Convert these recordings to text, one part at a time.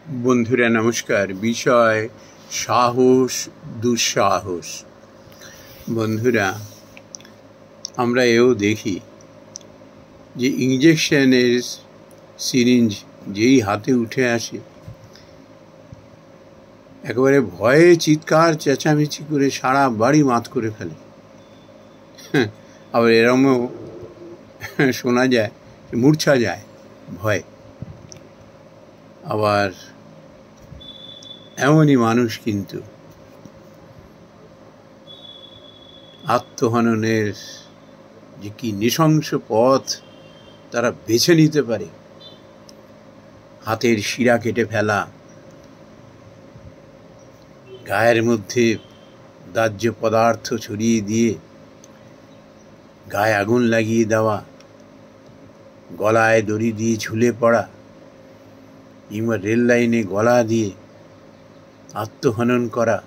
বন্ধুরা নমস্কার। বিষয় সাহস দুঃসাহস। বন্ধুরা, আমরা এও দেখি যে ইঞ্জেকশনের সিরিঞ্জ যেই হাতে উঠে আসে, একেবারে ভয়ে চিৎকার চেঁচামেচি করে সারা বাড়ি মাত করে ফেলে। আবার এরমও শোনা যায় মূর্ছা যায় ভয়ে। আবার এমনই মানুষ কিন্তু আত্মহননের যে কি নৃশংস পথ তারা বেছে নিতে পারে। হাতের শিরা কেটে ফেলা, গায়ের মধ্যে দাহ্য পদার্থ ছড়িয়ে দিয়ে গায়ে আগুন লাগিয়ে দেওয়া, গলায় দড়ি দিয়ে ঝুলে পড়া, কিংবা রেল লাইনে গলা দিয়ে আত্মহনন করা।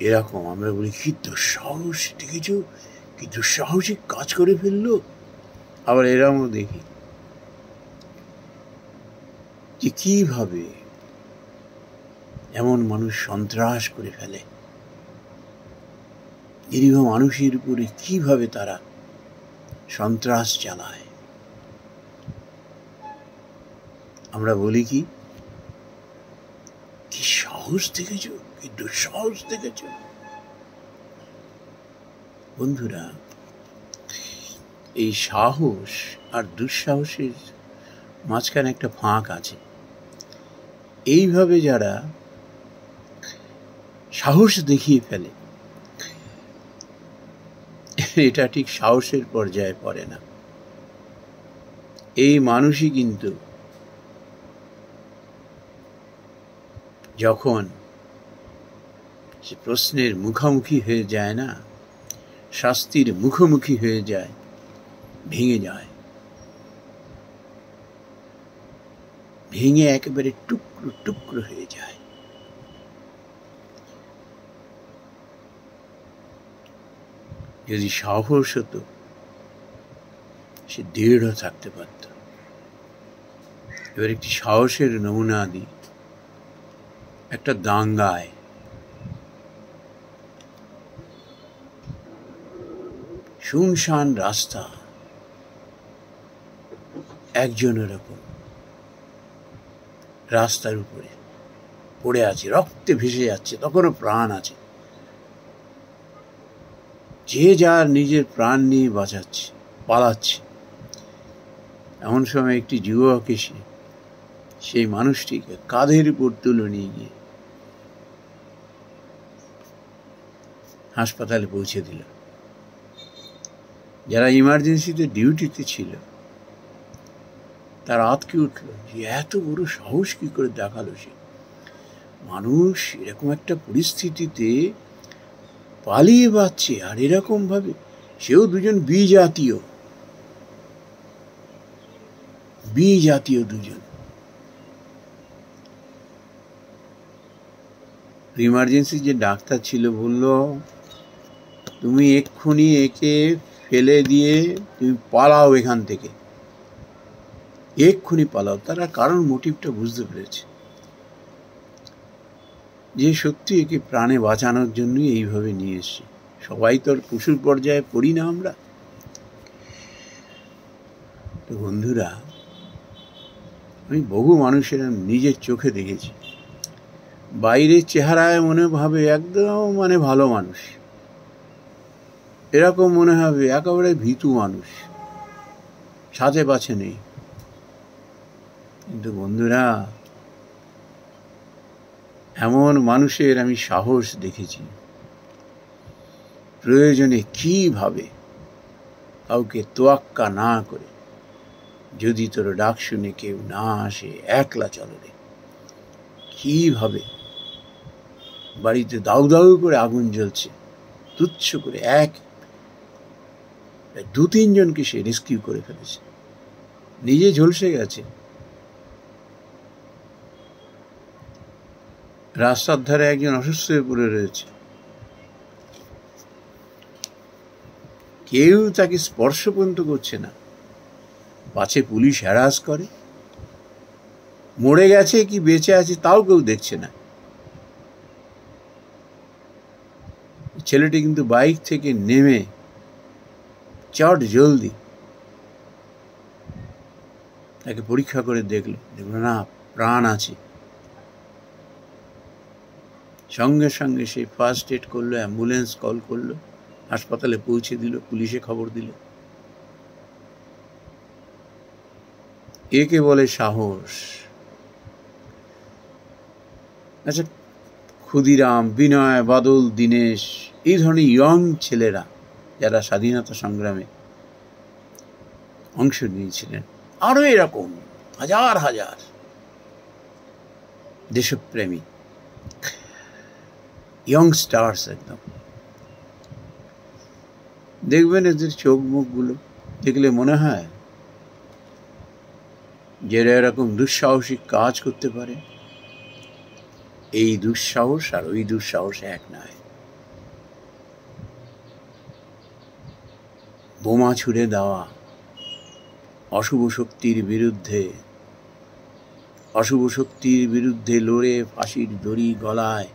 এরকম আমরা বলি কি দুঃসাহস, দেখেছো কি দুঃসাহসিক কাজ করে ফেললো। আবার এরকমও দেখি যে কিভাবে এমন মানুষ সন্ত্রাস করে ফেলে, নিরীহ মানুষের উপরে কিভাবে তারা সন্ত্রাস চালায়। আমরা বলি কি কি সাহস দেখেছো, কি দুঃসাহস দেখেছো। বন্ধুরা, এই সাহস আর দুঃসাহসের মাঝখানে একটা ফাঁক আছে। এইভাবে যারা সাহস দেখিয়ে ফেলে, এটা ঠিক সাহসের পর্যায়ে পড়ে না। এই মানুষই কিন্তু যখন সে প্রশ্নের মুখোমুখি হয়ে যায় না, শাস্তির মুখোমুখি হয়ে যায়, ভেঙে যায়, ভেঙে একেবারে টুকরো টুকরো হয়ে যায়। যদি সাহস হতো, সে দৃঢ় থাকতে পারত। এবার একটি সাহসের নমুনা দিই। একটা দাঙ্গায় শুনশান রাস্তা, একজনের ওপর রাস্তার উপরে পড়ে আছে, রক্তে ভেসে যাচ্ছে, তখনও প্রাণ আছে। যে যার নিজের প্রাণ নিয়ে বাঁচাচ্ছে, পালাচ্ছে। এমন সময় একটি যুবক এসে সেই মানুষটিকে কাঁধের উপর তুলে নিয়ে গিয়ে হাসপাতালে পৌঁছে দিল। যারা ইমার্জেন্সিতে ডিউটিতে ছিল তারা আঁতকে উঠল যে এত বড় সাহস কি করে দেখালো সে। মানুষ এরকম একটা পরিস্থিতিতে পালিয়ে বাঁচছে, আর এরকম ভাবে, সেও দুজন বিজাতীয় দুজন। ইমার্জেন্সি যে ডাক্তার ছিল বলল, তুমি এক্ষুনি একে ফেলে দিয়ে তুমি পালাও এখান থেকে, এক্ষুনি পালাও। তারা কারণ মোটিভটা বুঝতে পেরেছে যে সত্যি একে প্রাণে বাঁচানোর জন্যই এইভাবে নিয়ে এসছে। সবাই তো আর পশুর পর্যায়ে পড়ি না আমরা। তো বন্ধুরা, আমি বহু মানুষের নিজের চোখে দেখেছি, বাইরের চেহারায় মনে হবে একদম ভালো মানুষ, এরকম মনে হবে একেবারে ভীতু মানুষ, সাজে পাছে নেই। কিন্তু বন্ধুরা, এমন মানুষের আমি সাহস দেখেছি, প্রয়োজনে কিভাবে কাউকে তোয়াক্কা না করে, যদি তোর ডাক শুনে কেউ না আসে, একলা চলো রে, কিভাবে বাড়িতে দাউ দাউ করে আগুন জ্বলছে, তুচ্ছ করে দু তিনজনকে সে রেস্কিউ করে ফেলেছে, নিজে ঝলসে গেছে। রাস্তার ধারে একজন অসুস্থ হয়ে পড়ে রয়েছে, কেউ তাকে স্পর্শ পর্যন্ত করছে না, পাছে পুলিশ হ্যারাস করে। মরে গেছে কি বেঁচে আছে তাও কেউ দেখছে না। ছেলেটি কিন্তু বাইক থেকে নেমে চট জলদি তাকে পরীক্ষা করে দেখলো না, প্রাণ আছে। সঙ্গে সঙ্গে সে ফার্স্ট এড করলো, অ্যাম্বুলেন্স কল করলো, হাসপাতালে পৌঁছে দিল, পুলিশে খবর দিল। একে বলে সাহস। আচ্ছা, ক্ষুদিরাম, বিনয়, বাদল, দীনেশ, এই ধরনের ইয়ং ছেলেরা যারা স্বাধীনতা সংগ্রামে অংশ নিয়েছিলেন, আরো এরকম হাজার হাজার দেশপ্রেমী ইয়ংস্টার্স, একদম দেখবেন এদের চোখ মুখগুলো দেখলে মনে হয় যে এরকম দুঃসাহসিক কাজ করতে পারে। এই দুঃসাহস আর ওই দুঃসাহস এক নয়। বোমা ছুড়ে দেওয়া, অশুভ শক্তির বিরুদ্ধে লড়ে ফাঁসির দড়ি গলায়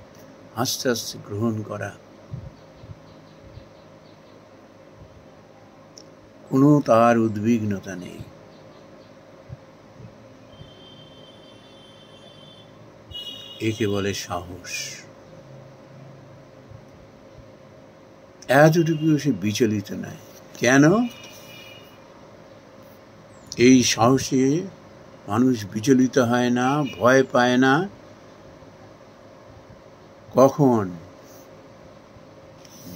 আস্তে আস্তে গ্রহণ করা, কোনো তার উদ্বিগ্নতা নেই। একে বলে সাহস। এতটুকু সে বিচলিত নয়। কেন? এই সাহসে মানুষ বিচলিত হয় না, ভয় পায় না। কখন?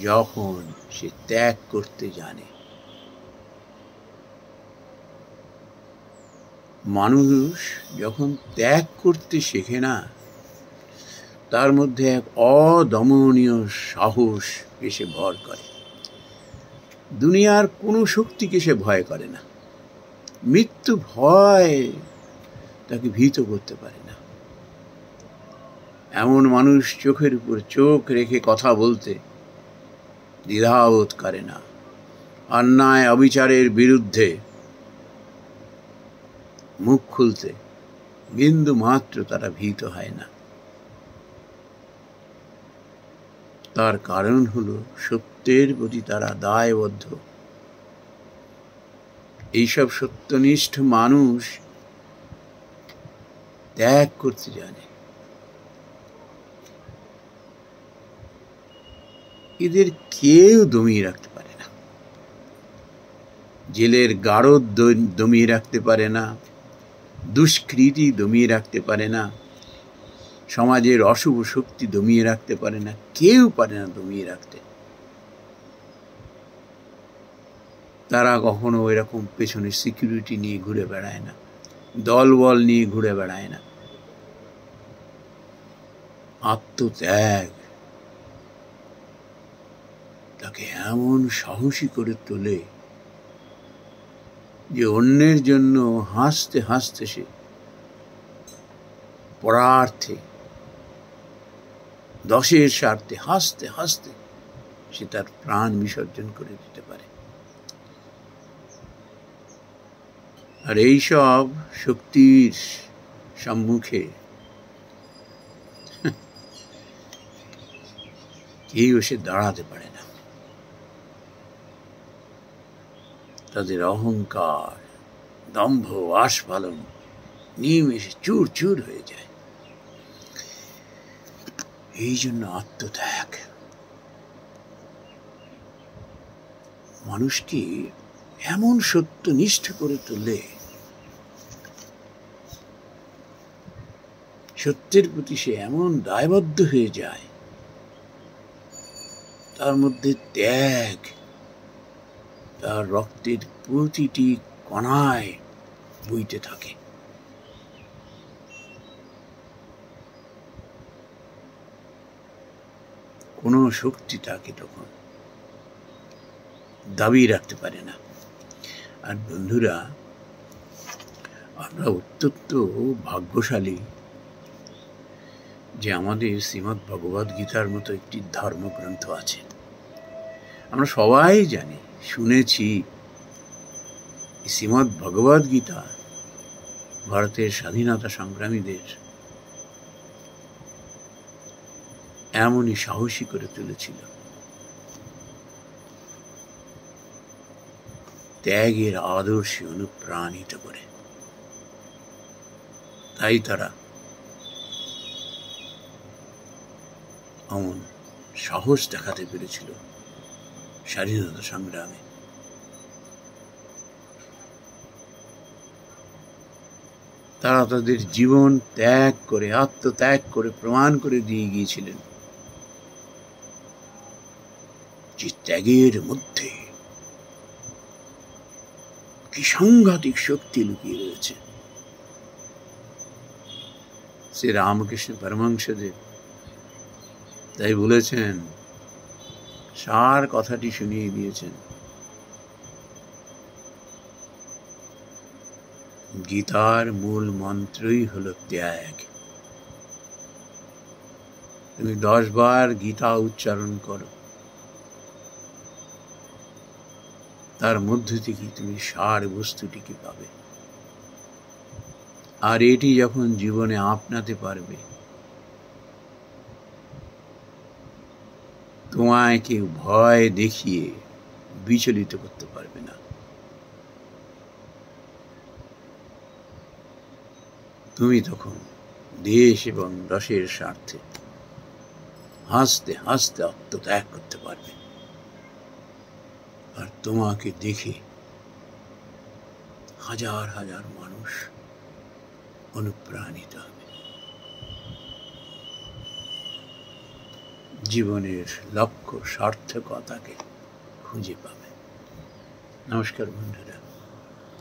যখন সে ত্যাগ করতে জানে। মানুষ যখন ত্যাগ করতে শেখে না, তার মধ্যে এক অদমনীয় সাহস এসে ভর করে। দুনিয়ার কোনো শক্তিকে সে ভয় করে না। মৃত্যু ভয় তাকে ভীত করতে পারে না। এমন মানুষ চোখের উপর চোখ রেখে কথা বলতে দ্বিধাবোধ করে না। অন্যায় অবিচারের বিরুদ্ধে মুখ খুলতে বিন্দু মাত্র তারা ভীত হয় না। তার কারণ হলো সত্যের প্রতি তারা দায়বদ্ধ। এইসব সত্যনিষ্ঠ মানুষ ত্যাগ করতে জানে। এদের কেউ দমিয়ে রাখতে পারে না। জেলের গারদ দমিয়ে রাখতে পারে না, দুষ্কৃতি দমিয়ে রাখতে পারে না, সমাজের অশুভ শক্তি দমিয়ে রাখতে পারে না। কেউ পারে না দমিয়ে রাখতে। তারা কখনো এরকম পেছনে সিকিউরিটি নিয়ে ঘুরে বেড়ায় না, দলবল নিয়ে ঘুরে বেড়ায় না। আত্মত্যাগ তাকে এমন সাহসী করে তোলে যে অন্যের জন্য হাসতে হাসতে সে পরার্থে, দশের স্বার্থে হাসতে হাসতে সে তার প্রাণ বিসর্জন করে দিতে পারে। আর এইসব শক্তির সম্মুখে কেউ এসে দাঁড়াতে পারে না। তাদের অহংকার, দম্ভ, আস্ফালন নিমেষে চুর চুর হয়ে যায়। এই জন্য আত্মত্যাগ মানুষকে এমন সত্যনিষ্ঠ করে তোলে, সত্যের প্রতি সে এমন দায়বদ্ধ হয়ে যায়, তার মধ্যে ত্যাগ তার রক্তের প্রতিটি কণায় বইতে থাকে। কোনো শক্তি তাকে তখন দাবি রাখতে পারে না। আর বন্ধুরা, আমরা অত্যন্ত ভাগ্যশালী যে আমাদের শ্রীমদ্ ভগবদ গীতার মতো একটি ধর্মগ্রন্থ আছে। আমরা সবাই জানি, শুনেছি, শ্রীমদ্ ভগবদ গীতা ভারতের স্বাধীনতা সংগ্রামীদের এমনই সাহসী করে তুলেছিল, ত্যাগের আদর্শে অনুপ্রাণিত করে। তাই তারা এমন সাহস দেখাতে পেরেছিল স্বাধীনতা সংগ্রামে। তারা তাদের জীবন ত্যাগ করে, আত্মত্যাগ করে প্রমাণ করে দিয়ে গিয়েছিলেন যে ত্যাগের মধ্যে কি সাংঘাতিক শক্তি লুকিয়ে রয়েছে। শ্রী রামকৃষ্ণ পরমহংসদেব তাই বলেছেন, সার কথাটি শুনিয়ে দিয়েছেন, গীতার মূল মন্ত্রই হলো ত্যাগ। তুমি 10 বার গীতা উচ্চারণ করো, তার মধ্য থেকে তুমি সার বস্তুটিকে পাবে। আর এটি যখন জীবনে আপনাতে পারবে, তোমায় কেউ ভয় দেখিয়ে বিচলিত করতে পারবে না। তুমি তখন দেশ এবং দেশের স্বার্থে হাসতে হাসতে আত্মত্যাগ করতে পারবে। আর তোমাকে দেখে হাজার হাজার মানুষ অনুপ্রাণিত হবে, জীবনের লক্ষ্য সার্থকতাকে খুঁজে পাবে। নমস্কার বন্ধুরা।